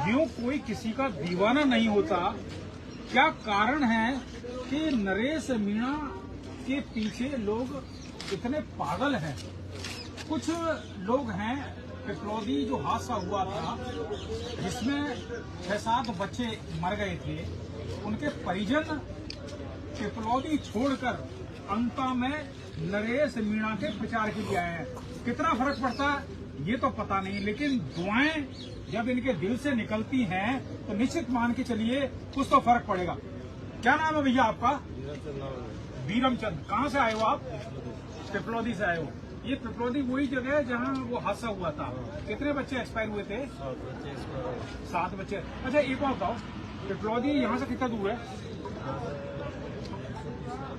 यूं कोई किसी का दीवाना नहीं होता। क्या कारण है कि नरेश मीणा के पीछे लोग इतने पागल हैं? कुछ लोग हैं, पिपलौदी जो हादसा हुआ था जिसमें 6-7 बच्चे मर गए थे, उनके परिजन पिपलौदी छोड़कर अंता में नरेश मीणा के प्रचार के लिए आए हैं। कितना फर्क पड़ता है ये तो पता नहीं, लेकिन दुआएं जब इनके दिल से निकलती हैं तो निश्चित मान के चलिए कुछ तो फर्क पड़ेगा। क्या नाम है भैया आपका? बीरम चंद। कहाँ से आए हो आप? पिपलौदी से आए हो। ये पिपलौदी वही जगह है जहाँ वो हादसा हुआ था। कितने बच्चे एक्सपायर हुए थे? 7 बच्चे। अच्छा एक बात बताओ, पिपलौदी यहाँ से कितना दूर है?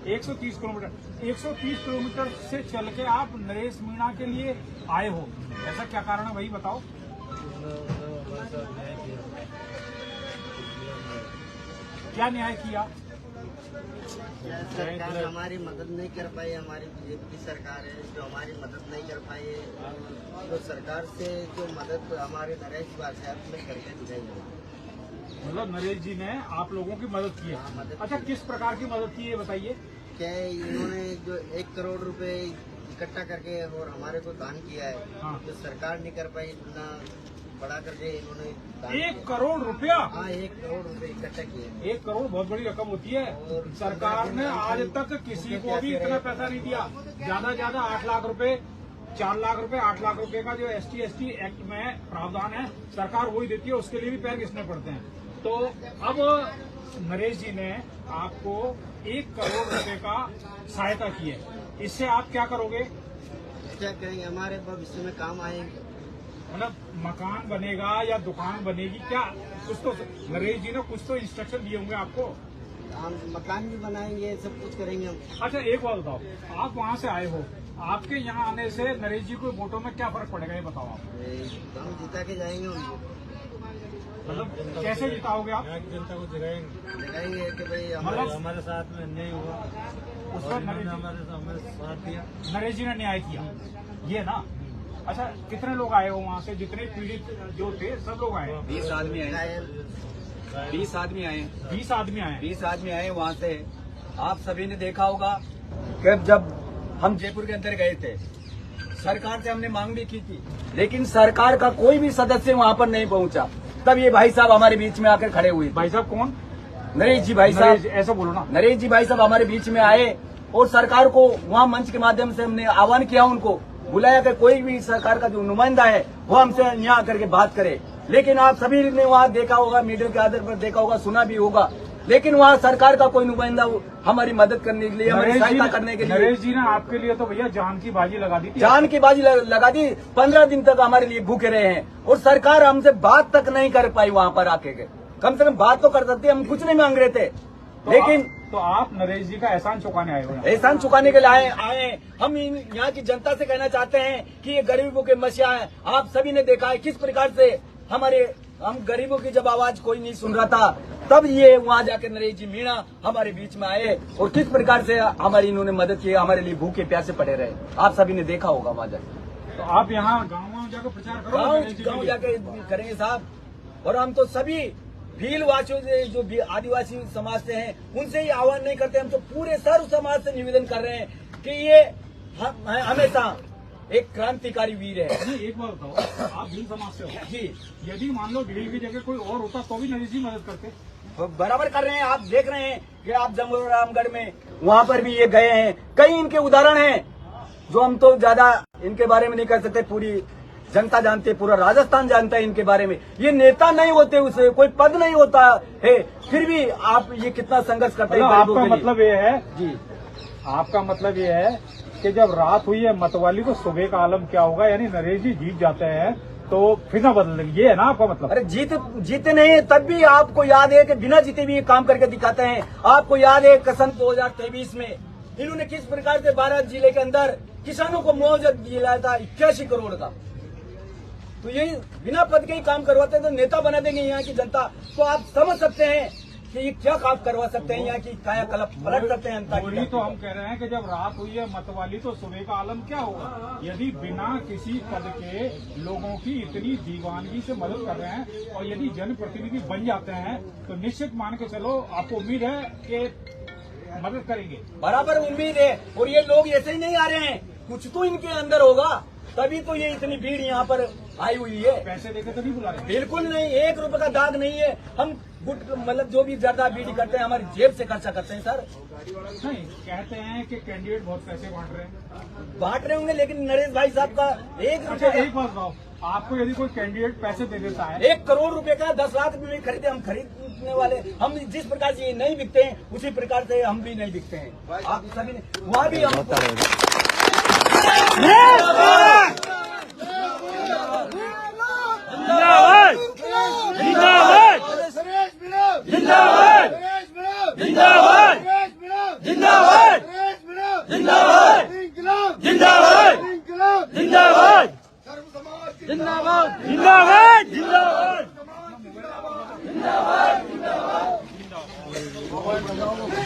130 किलोमीटर। 130 किलोमीटर से चल के आप नरेश मीणा के लिए आए हो, ऐसा क्या कारण है भाई बताओ? क्या न्याय किया? सरकार हमारी मदद नहीं कर पाई, हमारी बीजेपी की सरकार है जो हमारी मदद नहीं कर पाई है। तो सरकार से जो मदद हमारे नरेश बादशाह में करके दिखाई, मतलब नरेश जी ने आप लोगों की मदद की है। अच्छा किस प्रकार की मदद की है बताइए? क्या इन्होंने जो 1 करोड़ रुपए इकट्ठा करके और हमारे को दान किया है, हाँ। जो सरकार नहीं कर पाई इतना बड़ा करके इन्होंने 1 करोड़ रुपया? हाँ 1 करोड़ रुपए इकट्ठा किए। 1 करोड़ बहुत बड़ी रकम होती है। सरकार ने आज तक किसी को भी इतना पैसा नहीं दिया। ज्यादा से ज्यादा 8 लाख रुपए, 4 लाख रुपए, 8 लाख रुपए का जो ST एक्ट में प्रावधान है सरकार वही देती है, उसके लिए भी पैर घिसने पड़ते हैं। तो अब नरेश जी ने आपको 1 करोड़ रुपए का सहायता की है, इससे आप क्या करोगे? क्या करेंगे, हमारे भविष्य में काम आएंगे। मतलब मकान बनेगा या दुकान बनेगी क्या? कुछ तो नरेश जी ने कुछ तो इंस्ट्रक्शन दिए होंगे आपको। हम मकान भी बनाएंगे, सब कुछ करेंगे हम। अच्छा एक बात बताओ, आप वहाँ से आए हो, आपके यहाँ आने से नरेश जी को वोटों में क्या फर्क पड़ेगा ये बताओ आप? हम जिता के जाएंगे उनको। मतलब कैसे जिताओगे आप? जनता को दिखाएंगे कि भाई मतलब हमारे साथ में अन्याय हुआ, उस पर हमारे साथ दिया, नरेश जी ने न्याय किया, ये ना? अच्छा कितने लोग आए हो वहाँ से? जितने पीड़ित जो थे सब लोग आए? 20 आदमी आए। 20 आदमी आए। 20 आदमी आए। 20 आदमी आए वहाँ से। आप सभी ने देखा होगा कि जब हम जयपुर के अंदर गए थे, सरकार से हमने मांग भी की थी, लेकिन सरकार का कोई भी सदस्य वहाँ पर नहीं पहुँचा। तब ये भाई साहब हमारे बीच में आकर खड़े हुए। भाई साहब कौन? नरेश जी भाई साहब। ऐसा बोलो ना। नरेश जी भाई साहब हमारे बीच में आए और सरकार को वहाँ मंच के माध्यम से हमने आह्वान किया, उनको बुलाया कि कोई भी सरकार का जो नुमाइंदा है वो हमसे यहाँ करके बात करे। लेकिन आप सभी ने वहाँ देखा होगा, मीडिया के आधार पर देखा होगा, सुना भी होगा, लेकिन वहाँ सरकार का कोई नुमाइंदा हमारी मदद करने के लिए, हमारी सहायता करने के लिए। नरेश जी ने आपके लिए तो भैया जान की बाजी लगा दी थी। जान की बाजी लगा दी। 15 दिन तक हमारे लिए भूखे रहे हैं और सरकार हमसे बात तक नहीं कर पाई। वहाँ पर आके कम से कम बात तो कर सकते, हम कुछ नहीं मांग रहे थे। लेकिन तो आप नरेश जी का एहसान चुकाने आए हो? एहसान चुकाने के लिए आए। हम यहाँ की जनता से कहना चाहते हैं कि ये गरीबों के मसीहा हैं। आप सभी ने देखा है किस प्रकार से हम गरीबों की जब आवाज कोई नहीं सुन रहा था, तब ये वहाँ जाकर नरेश जी मीणा हमारे बीच में आए और किस प्रकार से हमारी इन्होंने मदद की, हमारे लिए भूखे प्यासे पड़े रहे। आप सभी ने देखा होगा वहाँ जाकर। तो आप यहाँ गाँव जाकर प्रचार करो? गाँव जाकर करेंगे साहब। और हम तो सभी भील वासियों से, जो भी आदिवासी समाज से हैं, उनसे ही आह्वान नहीं करते, हम तो पूरे सर्व समाज से निवेदन कर रहे हैं कि ये हमेशा एक क्रांतिकारी वीर है। एक बात बताओ, आप भील समाज से हो जी। यदि मान लो भील की जगह कोई और होता तो भी नरेश जी मदद करते? बराबर कर रहे हैं। आप देख रहे हैं कि आप जंगल रामगढ़ में वहाँ पर भी ये गए हैं। कई इनके उदाहरण हैं जो हम तो ज्यादा इनके बारे में नहीं कर सकते, पूरी जनता जानते, पूरा राजस्थान जानता है इनके बारे में। ये नेता नहीं होते, उसे कोई पद नहीं होता है, फिर भी आप ये कितना संघर्ष करते हैं। आपका मतलब ये है जी, आपका मतलब ये है कि जब रात हुई है मतवाली तो सुबह का आलम क्या होगा? यानी नरेश जी जीत जाते हैं तो फिर ना बदल देंगे, ये है ना आपका मतलब? अरे जीते नहीं तब भी आपको याद है कि बिना जीते भी ये काम करके दिखाते हैं। आपको याद है कसम 2023 में इन्होंने किस प्रकार से 12 जिले के अंदर किसानों को मुआवजा दिलाया था 81 करोड़ का। तो यही बिना पद के ही काम करवाते तो नेता बना देंगे यहाँ की जनता। तो आप समझ सकते हैं कि ये क्या काम करवा सकते हैं, यहाँ की कायाकल्प पलट सकते हैं जनता वही की। तो हम कह रहे हैं कि जब रात हुई है मतवाली तो सुबह का आलम क्या होगा। यदि बिना किसी पद के लोगों की इतनी दीवानगी से मदद कर रहे हैं और यदि जनप्रतिनिधि बन जाते हैं तो निश्चित मान के चलो आपको उम्मीद है कि मदद करेंगे। बराबर उम्मीद है। और ये लोग ऐसे ही नहीं आ रहे हैं, कुछ तो इनके अंदर होगा, तभी तो ये इतनी भीड़ यहाँ पर आई हुई है। पैसे देकर तो नहीं बुला रहे। बिल्कुल नहीं, 1 रुपए का दाग नहीं है। हम गुट मतलब जो भी जर्दा बीड़ी करते हैं हमारी जेब से खर्चा करते हैं सर। नहीं, कहते हैं कि कैंडिडेट बहुत पैसे बांट रहे हैं। बांट रहे होंगे, लेकिन नरेश भाई साहब का 1 अच्छा रुपए एक बात बताओ, आपको यदि कोई कैंडिडेट पैसे दे देता है 1 करोड़ रुपए का 10 लाख भी खरीदे, हम खरीदने वाले, हम जिस प्रकार से ये नहीं बिकते हैं उसी प्रकार से हम भी नहीं बिकते हैं। आप सभी ने वहाँ भी हम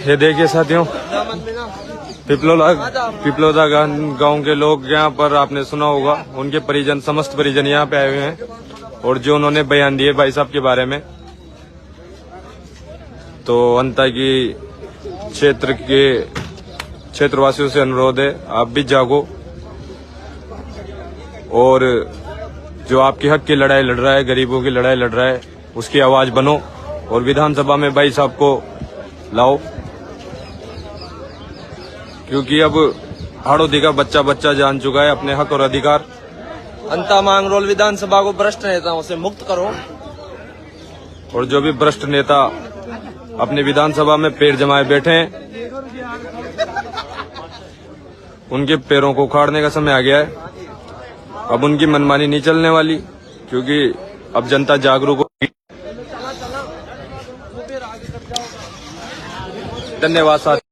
ये देखिए साथियों, पिपलोदा गांव के लोग यहाँ पर आपने सुना होगा, उनके परिजन, समस्त परिजन यहाँ पे आए हुए हैं और जो उन्होंने बयान दिए भाई साहब के बारे में, तो अंता की क्षेत्रवासियों से अनुरोध है, आप भी जागो और जो आपके हक की लड़ाई लड़ रहा है, गरीबों की लड़ाई लड़ रहा है, उसकी आवाज बनो और विधानसभा में भाई साहब को लाओ, क्योंकि अब हाड़ोदी का बच्चा बच्चा जान चुका है अपने हक और अधिकार। अंता मांगरोल विधानसभा को भ्रष्ट नेताओं से मुक्त करो। और जो भी भ्रष्ट नेता अपनी विधानसभा में पैर जमाए बैठे हैं, उनके पैरों को उखाड़ने का समय आ गया है। अब उनकी मनमानी नहीं चलने वाली, क्योंकि अब जनता जागरूक होगी। धन्यवाद साथ।